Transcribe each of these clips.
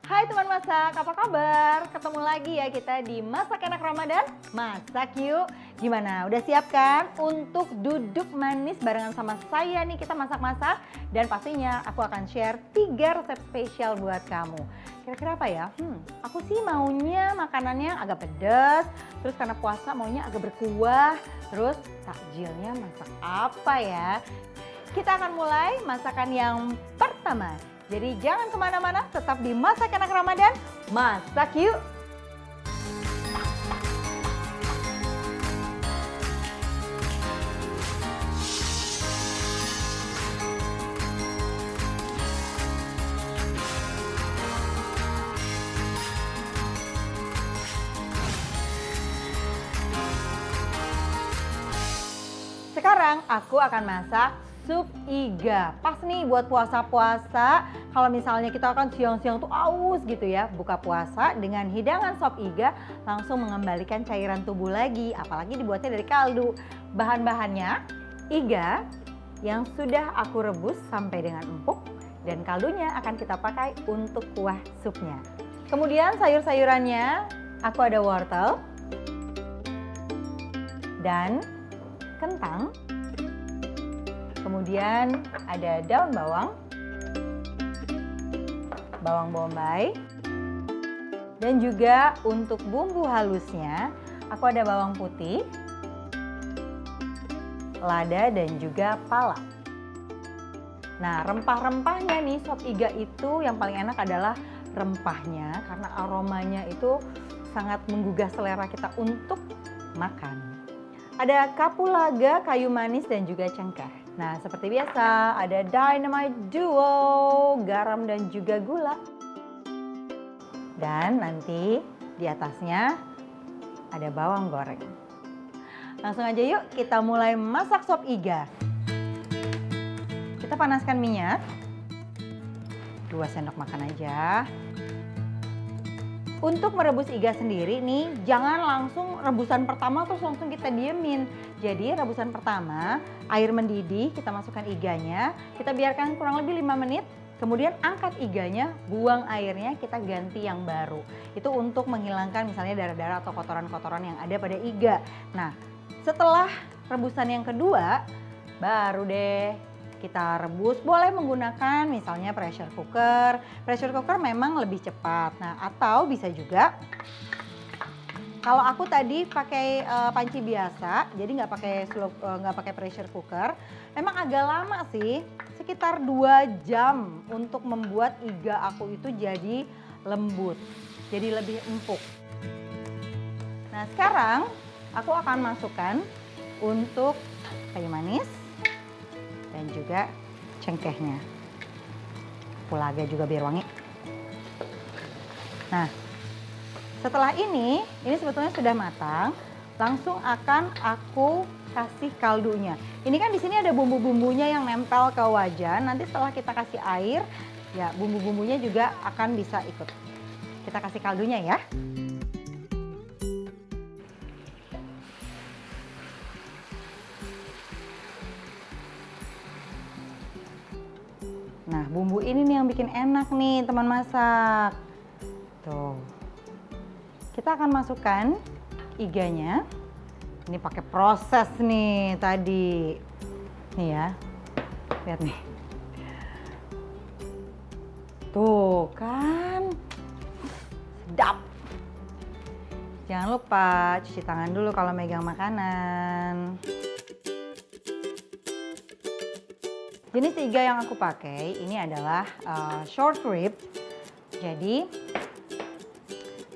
Hai teman masak, apa kabar? Ketemu lagi ya kita di Masak Enak Ramadan. Masak yuk. Gimana? Udah siap kan untuk duduk manis barengan sama saya nih, kita masak-masak. Dan pastinya aku akan share 3 resep spesial buat kamu. Kira-kira apa ya? Aku sih maunya makanannya agak pedas. Terus karena puasa maunya agak berkuah. Terus takjilnya masak apa ya? Kita akan mulai masakan yang pertama. Jadi jangan kemana-mana, tetap di Masak Enak Ramadan, masak yuk! Sekarang aku akan masak sup iga. Pas nih buat puasa-puasa, kalau misalnya kita akan siang-siang tuh aus gitu ya, buka puasa dengan hidangan sop iga langsung mengembalikan cairan tubuh lagi, apalagi dibuatnya dari kaldu. Bahan-bahannya iga yang sudah aku rebus sampai dengan empuk dan kaldunya akan kita pakai untuk kuah supnya. Kemudian sayur-sayurannya aku ada wortel dan kentang. Kemudian ada daun bawang, bawang bombay, dan juga untuk bumbu halusnya aku ada bawang putih, lada, dan juga pala. Nah, rempah-rempahnya nih sop iga itu yang paling enak adalah rempahnya karena aromanya itu sangat menggugah selera kita untuk makan. Ada kapulaga, kayu manis, dan juga cengkeh. Nah, seperti biasa ada Dynamite Duo, garam dan juga gula. Dan nanti di atasnya ada bawang goreng. Langsung aja yuk kita mulai masak sop iga. Kita panaskan minyak. 2 sendok makan aja. Untuk merebus iga sendiri nih, jangan langsung rebusan pertama terus langsung kita diemin. Jadi rebusan pertama, air mendidih, kita masukkan iganya, kita biarkan kurang lebih 5 menit. Kemudian angkat iganya, buang airnya, kita ganti yang baru. Itu untuk menghilangkan misalnya darah-darah atau kotoran-kotoran yang ada pada iga. Nah, setelah rebusan yang kedua, baru deh kita rebus. Boleh menggunakan misalnya pressure cooker. Pressure cooker memang lebih cepat. Nah, atau bisa juga kalau aku tadi pakai panci biasa, jadi nggak pakai pressure cooker. Memang agak lama sih, sekitar 2 jam untuk membuat iga aku itu jadi lembut, jadi lebih empuk. Nah, sekarang aku akan masukkan untuk kayu manis dan juga cengkehnya. Kapulaga juga biar wangi. Nah, setelah ini sebetulnya sudah matang. Langsung akan aku kasih kaldunya. Ini kan di sini ada bumbu-bumbunya yang nempel ke wajan. Nanti setelah kita kasih air, ya bumbu-bumbunya juga akan bisa ikut. Kita kasih kaldunya ya. Nah, bumbu ini nih yang bikin enak nih teman masak. Tuh. Kita akan masukkan iganya. Ini pakai proses nih tadi. Nih ya. Lihat nih. Tuh kan. Sedap. Jangan lupa cuci tangan dulu kalau megang makanan. Jenis iga yang aku pakai ini adalah short rib. Jadi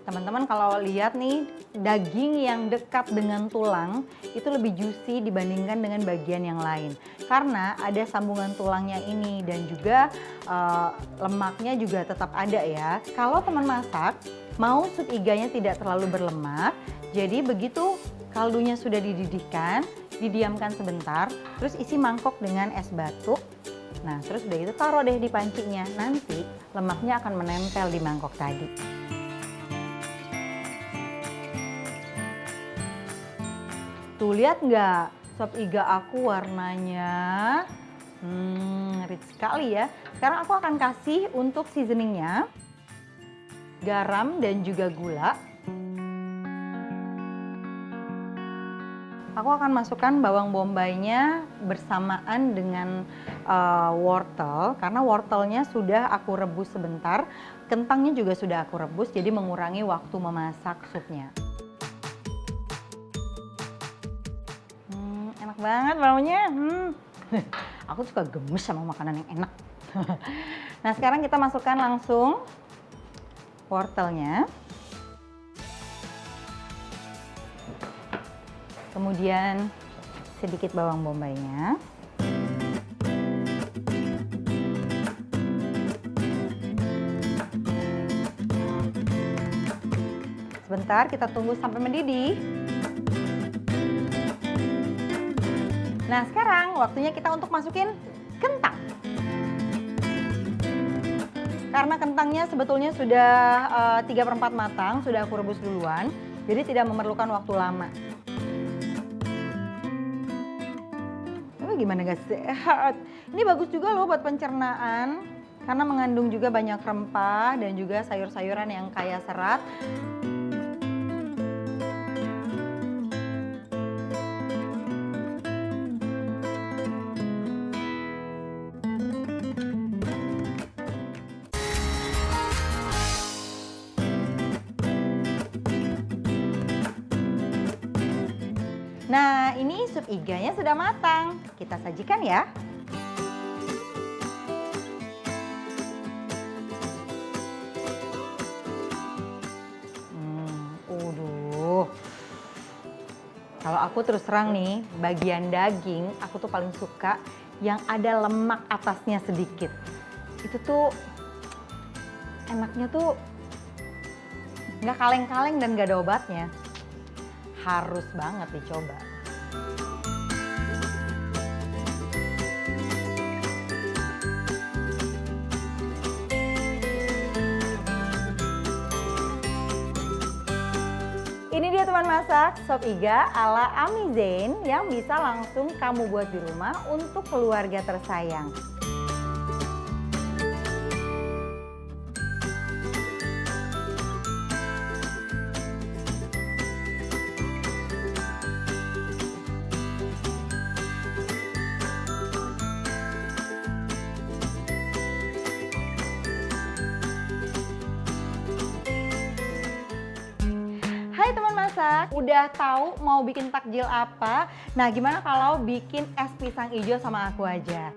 teman-teman kalau lihat nih daging yang dekat dengan tulang itu lebih juicy dibandingkan dengan bagian yang lain. Karena ada sambungan tulangnya ini dan juga lemaknya juga tetap ada ya. Kalau teman masak mau sup iganya tidak terlalu berlemak, jadi begitu kaldunya sudah dididihkan, didiamkan sebentar, terus isi mangkok dengan es batu. Nah, terus udah itu taruh deh di pancinya. Nanti lemaknya akan menempel di mangkok tadi. Tuh lihat nggak sop iga aku warnanya rich sekali ya. Sekarang aku akan kasih untuk seasoningnya. garam dan juga gula. Aku akan masukkan bawang bombaynya bersamaan dengan wortel, karena wortelnya sudah aku rebus sebentar, kentangnya juga sudah aku rebus, jadi mengurangi waktu memasak supnya. Enak banget baunya. Aku suka gemes sama makanan yang enak. Nah, sekarang kita masukkan langsung wortelnya. Kemudian sedikit bawang bombaynya. Sebentar, kita tunggu sampai mendidih. Nah, sekarang waktunya kita untuk masukin kentang. Karena kentangnya sebetulnya sudah 3/4 matang, sudah aku rebus duluan, jadi tidak memerlukan waktu lama. Gimana gak sehat? Ini bagus juga loh buat pencernaan, karena mengandung juga banyak rempah dan juga sayur-sayuran yang kaya serat. Nah, ini sup iganya sudah matang. Kita sajikan ya. Kalau aku terus terang nih, bagian daging aku tuh paling suka yang ada lemak atasnya sedikit. Itu tuh enaknya tuh nggak kaleng-kaleng dan nggak ada obatnya. Harus banget dicoba. Ini dia teman masak sop iga ala Ami Zain yang bisa langsung kamu buat di rumah untuk keluarga tersayang. Hai teman masak, udah tahu mau bikin takjil apa? Nah, gimana kalau bikin es pisang hijau sama aku aja?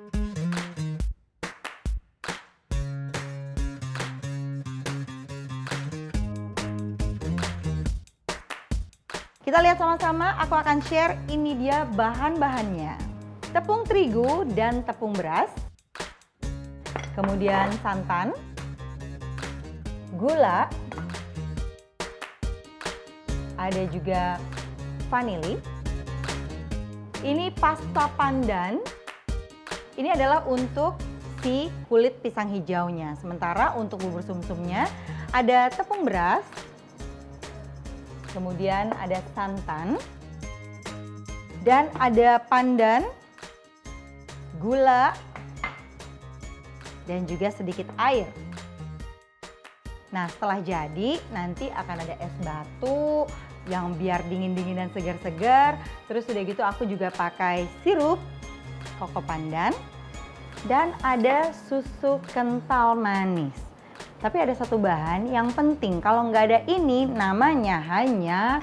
Kita lihat sama-sama, aku akan share ini dia bahan-bahannya. Tepung terigu dan tepung beras. Kemudian santan, gula, ada juga vanili. Ini pasta pandan. Ini adalah untuk si kulit pisang hijaunya. Sementara untuk bubur sumsumnya ada tepung beras, kemudian ada santan, dan ada pandan, gula, dan juga sedikit air. Nah, setelah jadi nanti akan ada es batu yang biar dingin-dingin dan segar-segar. Terus udah gitu aku juga pakai sirup koko pandan dan ada susu kental manis. Tapi ada satu bahan yang penting, kalau nggak ada ini namanya hanya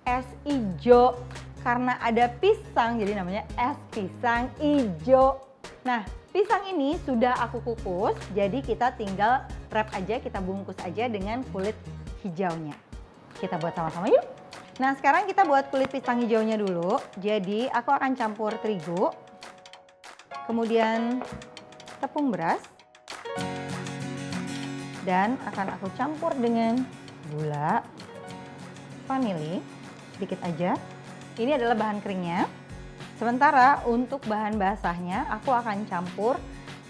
es ijo. Karena ada pisang jadi namanya es pisang ijo. Nah, pisang ini sudah aku kukus, jadi kita tinggal wrap aja, kita bungkus aja dengan kulit hijaunya. Kita buat sama-sama yuk. Nah, sekarang kita buat kulit pisang hijaunya dulu. Jadi aku akan campur terigu, kemudian tepung beras, dan akan aku campur dengan gula, vanili, sedikit aja. Ini adalah bahan keringnya. Sementara untuk bahan basahnya aku akan campur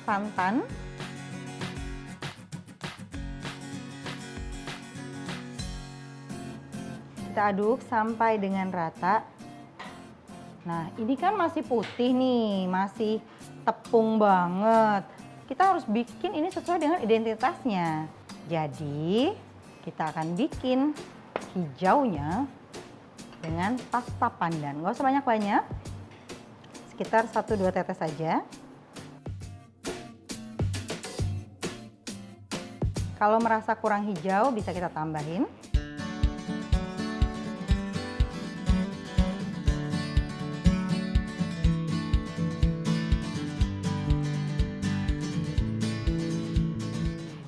santan, kita aduk sampai dengan rata. Nah, ini kan masih putih nih, masih tepung banget. Kita harus bikin ini sesuai dengan identitasnya. Jadi Kita akan bikin hijaunya dengan pasta pandan. Nggak usah banyak-banyak, sekitar 1-2 tetes saja. Kalau merasa kurang hijau bisa kita tambahin.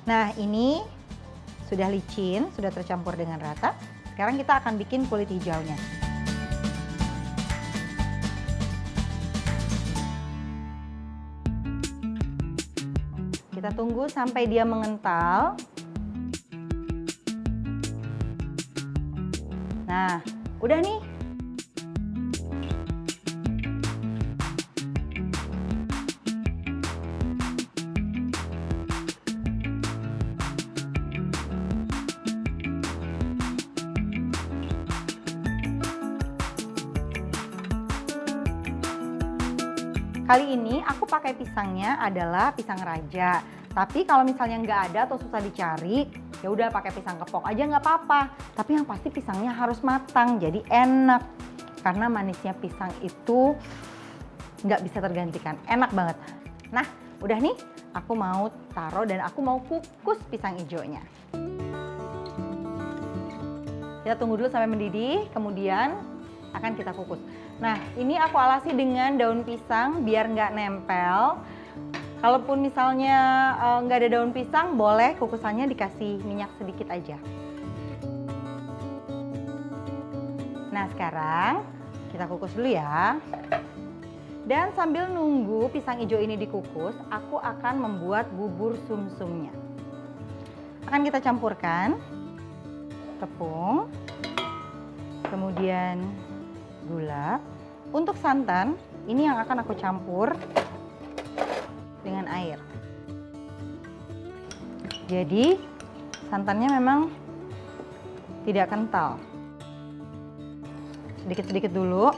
Nah, ini sudah licin, sudah tercampur dengan rata. Sekarang kita akan bikin kulit hijaunya. Kita tunggu sampai dia mengental. Nah, udah nih. Kali ini aku pakai pisangnya adalah pisang raja. Tapi kalau misalnya nggak ada atau susah dicari, ya udah pakai pisang kepok aja nggak apa-apa. Tapi yang pasti pisangnya harus matang, jadi enak. Karena manisnya pisang itu nggak bisa tergantikan, enak banget. Nah, udah nih, aku mau taruh dan aku mau kukus pisang hijaunya. Kita tunggu dulu sampai mendidih, kemudian akan kita kukus. Nah, ini aku alasi dengan daun pisang biar nggak nempel. Kalaupun misalnya nggak ada daun pisang, boleh kukusannya dikasih minyak sedikit aja. Nah, sekarang kita kukus dulu ya. Dan sambil nunggu pisang hijau ini dikukus, aku akan membuat bubur sumsumnya. Akan kita campurkan tepung, kemudian gula. Untuk santan, ini yang akan aku campur dengan air. Jadi santannya memang tidak kental. Sedikit-sedikit dulu.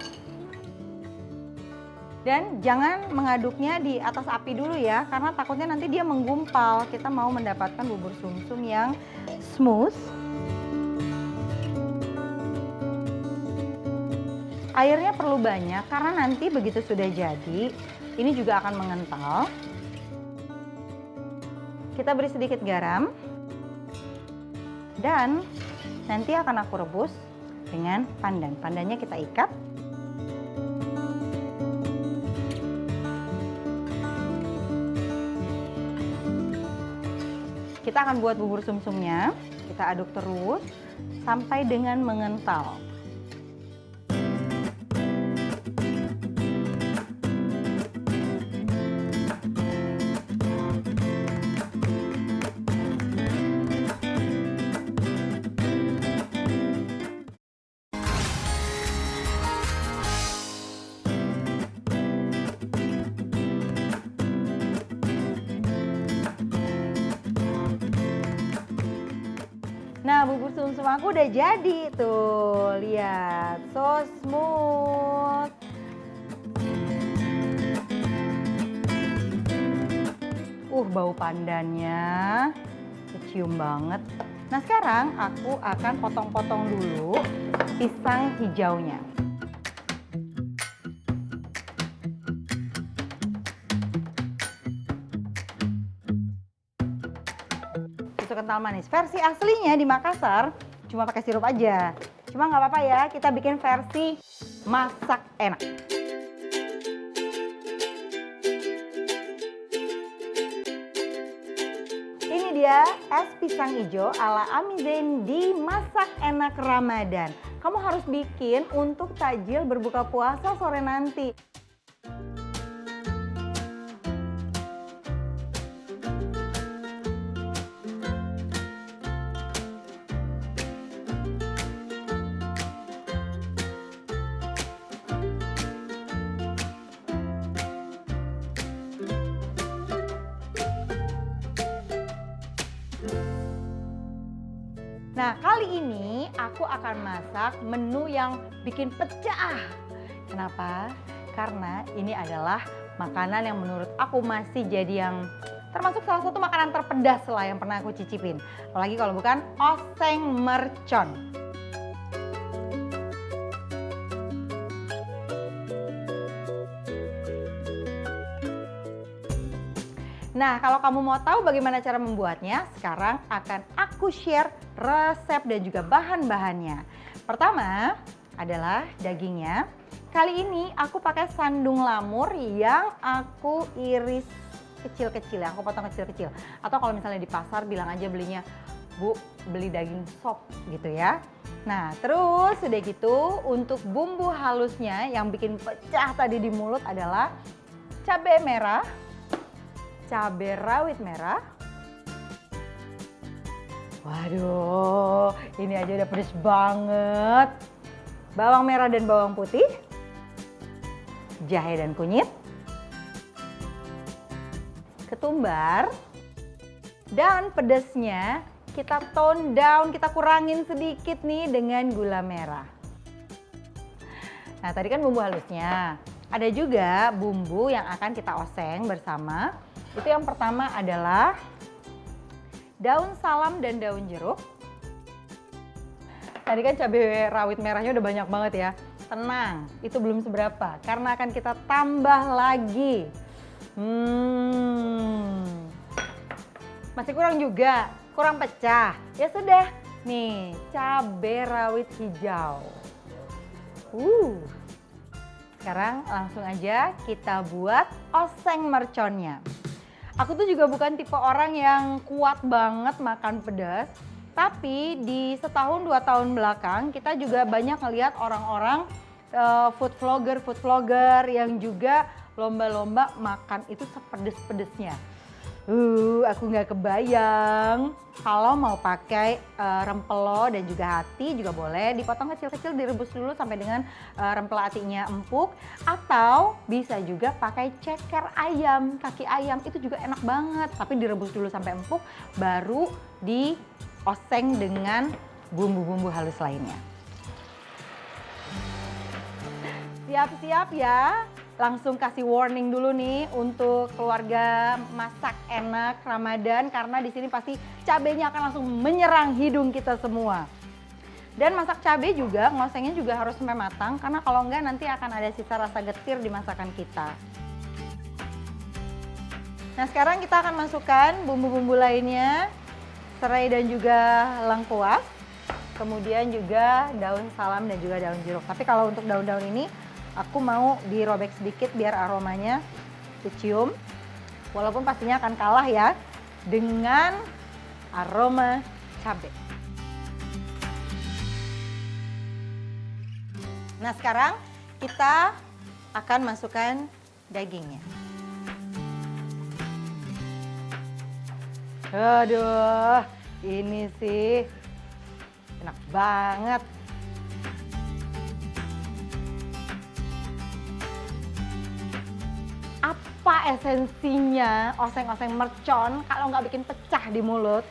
Dan jangan mengaduknya di atas api dulu ya, karena takutnya nanti dia menggumpal. Kita mau mendapatkan bubur sumsum yang smooth. Airnya perlu banyak karena nanti begitu sudah jadi, ini juga akan mengental. Kita beri sedikit garam. Dan nanti akan aku rebus dengan pandan. Pandannya kita ikat. Kita akan buat bubur sumsumnya. Kita aduk terus sampai dengan mengental. Nah, bubur sumsum aku udah jadi tuh, lihat, so smooth. Bau pandannya kecium banget. Nah, sekarang aku akan potong-potong dulu pisang hijaunya. Susu kental manis. Versi aslinya di Makassar cuma pakai sirup aja. Cuma nggak apa-apa ya, kita bikin versi masak enak. Ini dia es pisang hijau ala Ami Zain di Masak Enak Ramadan. Kamu harus bikin untuk takjil berbuka puasa sore nanti. Nah, kali ini aku akan masak menu yang bikin pecah. Kenapa? Karena ini adalah makanan yang menurut aku masih jadi yang Termasuk salah satu makanan terpedas lah yang pernah aku cicipin. Apalagi kalau bukan oseng mercon. Nah, kalau kamu mau tahu bagaimana cara membuatnya, sekarang akan aku share resep dan juga bahan-bahannya. Pertama adalah dagingnya. Kali ini aku pakai sandung lamur yang aku iris kecil-kecil, yang aku potong kecil-kecil. Atau kalau misalnya di pasar bilang aja belinya, Bu, beli daging sop gitu ya. Nah, terus udah gitu untuk bumbu halusnya yang bikin pecah tadi di mulut adalah cabai merah, cabai rawit merah. Waduh, ini aja udah pedes banget. Bawang merah dan bawang putih, jahe dan kunyit, ketumbar, dan pedasnya kita tone down, kita kurangin sedikit nih dengan gula merah. Nah, tadi kan bumbu halusnya. Ada juga bumbu yang akan kita oseng bersama. Itu yang pertama adalah daun salam dan daun jeruk. Tadi kan cabai rawit merahnya udah banyak banget ya. Tenang, itu belum seberapa karena akan kita tambah lagi. Masih kurang juga, kurang pecah. Ya sudah, nih cabai rawit hijau. Sekarang langsung aja kita buat oseng merconnya. Aku tuh juga bukan tipe orang yang kuat banget makan pedas, tapi di setahun 2 tahun belakang kita juga banyak ngelihat orang-orang food vlogger yang juga lomba-lomba makan itu sepedes-pedesnya. Aku nggak kebayang. Kalau mau pakai rempelo dan juga hati juga boleh dipotong kecil-kecil, direbus dulu sampai dengan rempel hatinya empuk. Atau bisa juga pakai ceker ayam, kaki ayam, itu juga enak banget. Tapi direbus dulu sampai empuk, baru dioseng dengan bumbu-bumbu halus lainnya. Siap-siap ya. Langsung kasih warning dulu nih untuk keluarga masak enak Ramadan karena di sini pasti cabenya akan langsung menyerang hidung kita semua. Dan masak cabai juga, ngosengnya juga harus sampai matang karena kalau enggak nanti akan ada sisa rasa getir di masakan kita. Nah, sekarang kita akan masukkan bumbu-bumbu lainnya, serai dan juga lengkuas. Kemudian juga daun salam dan juga daun jeruk. Tapi kalau untuk daun-daun ini aku mau dirobek sedikit biar aromanya kecium. Walaupun pastinya akan kalah ya dengan aroma cabai. Nah, sekarang kita akan masukkan dagingnya. Aduh, ini sih enak banget. Apa esensinya oseng-oseng mercon kalau nggak bikin pecah di mulut?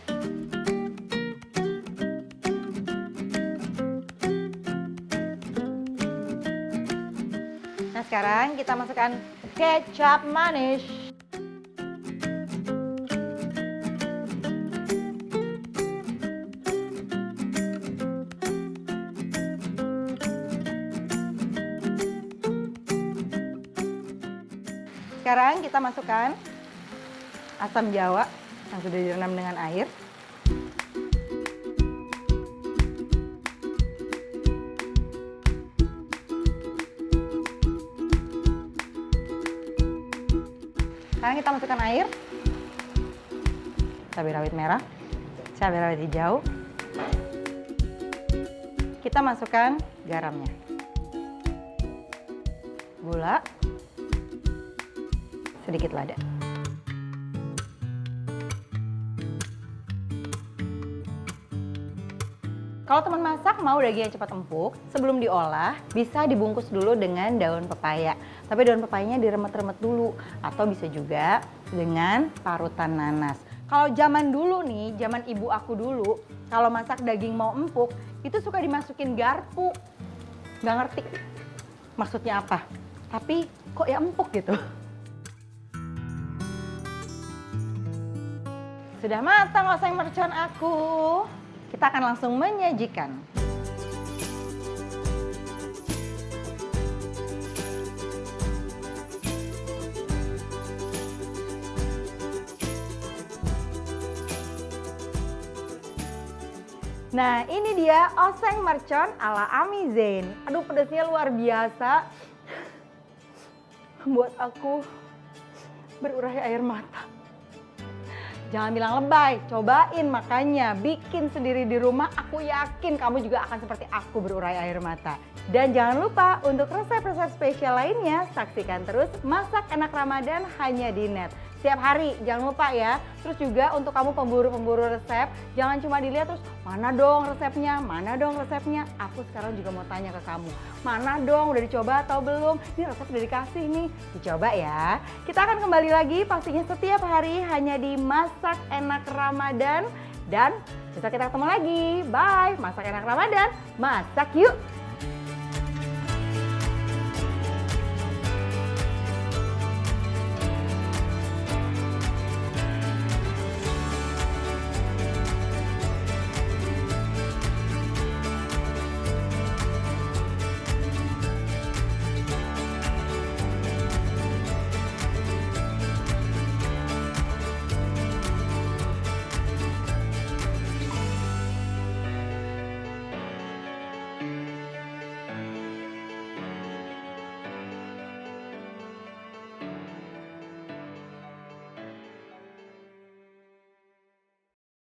Nah, sekarang kita masukkan kecap manis. Sekarang kita masukkan asam jawa yang sudah direndam dengan air. Sekarang kita masukkan air, cabai rawit merah, cabai rawit hijau. Kita masukkan garamnya, gula, sedikit lada. Kalau teman masak mau dagingnya cepat empuk, sebelum diolah bisa dibungkus dulu dengan daun pepaya. Tapi daun pepayanya diremet-remet dulu atau bisa juga dengan parutan nanas. Kalau zaman dulu nih, zaman ibu aku dulu, kalau masak daging mau empuk, itu suka dimasukin garpu. Nggak ngerti maksudnya apa, tapi kok ya empuk gitu. Sudah matang oseng mercon aku. Kita akan langsung menyajikan. Nah, ini dia oseng mercon ala Ami Zain. Aduh, pedasnya luar biasa. Membuat aku berurai air mata. Jangan bilang lebay, cobain makanya. Bikin sendiri di rumah, aku yakin kamu juga akan seperti aku berurai air mata. Dan jangan lupa untuk resep-resep spesial lainnya, saksikan terus Masak Enak Ramadan hanya di Net. Setiap hari, jangan lupa ya. Terus juga untuk kamu pemburu-pemburu resep, jangan cuma dilihat terus, mana dong resepnya, mana dong resepnya. Aku sekarang juga mau tanya ke kamu, mana dong udah dicoba atau belum? Ini resep udah dikasih nih, dicoba ya. Kita akan kembali lagi pastinya setiap hari hanya di Masak Enak Ramadan. Dan besok kita ketemu lagi, bye. Masak Enak Ramadan, masak yuk.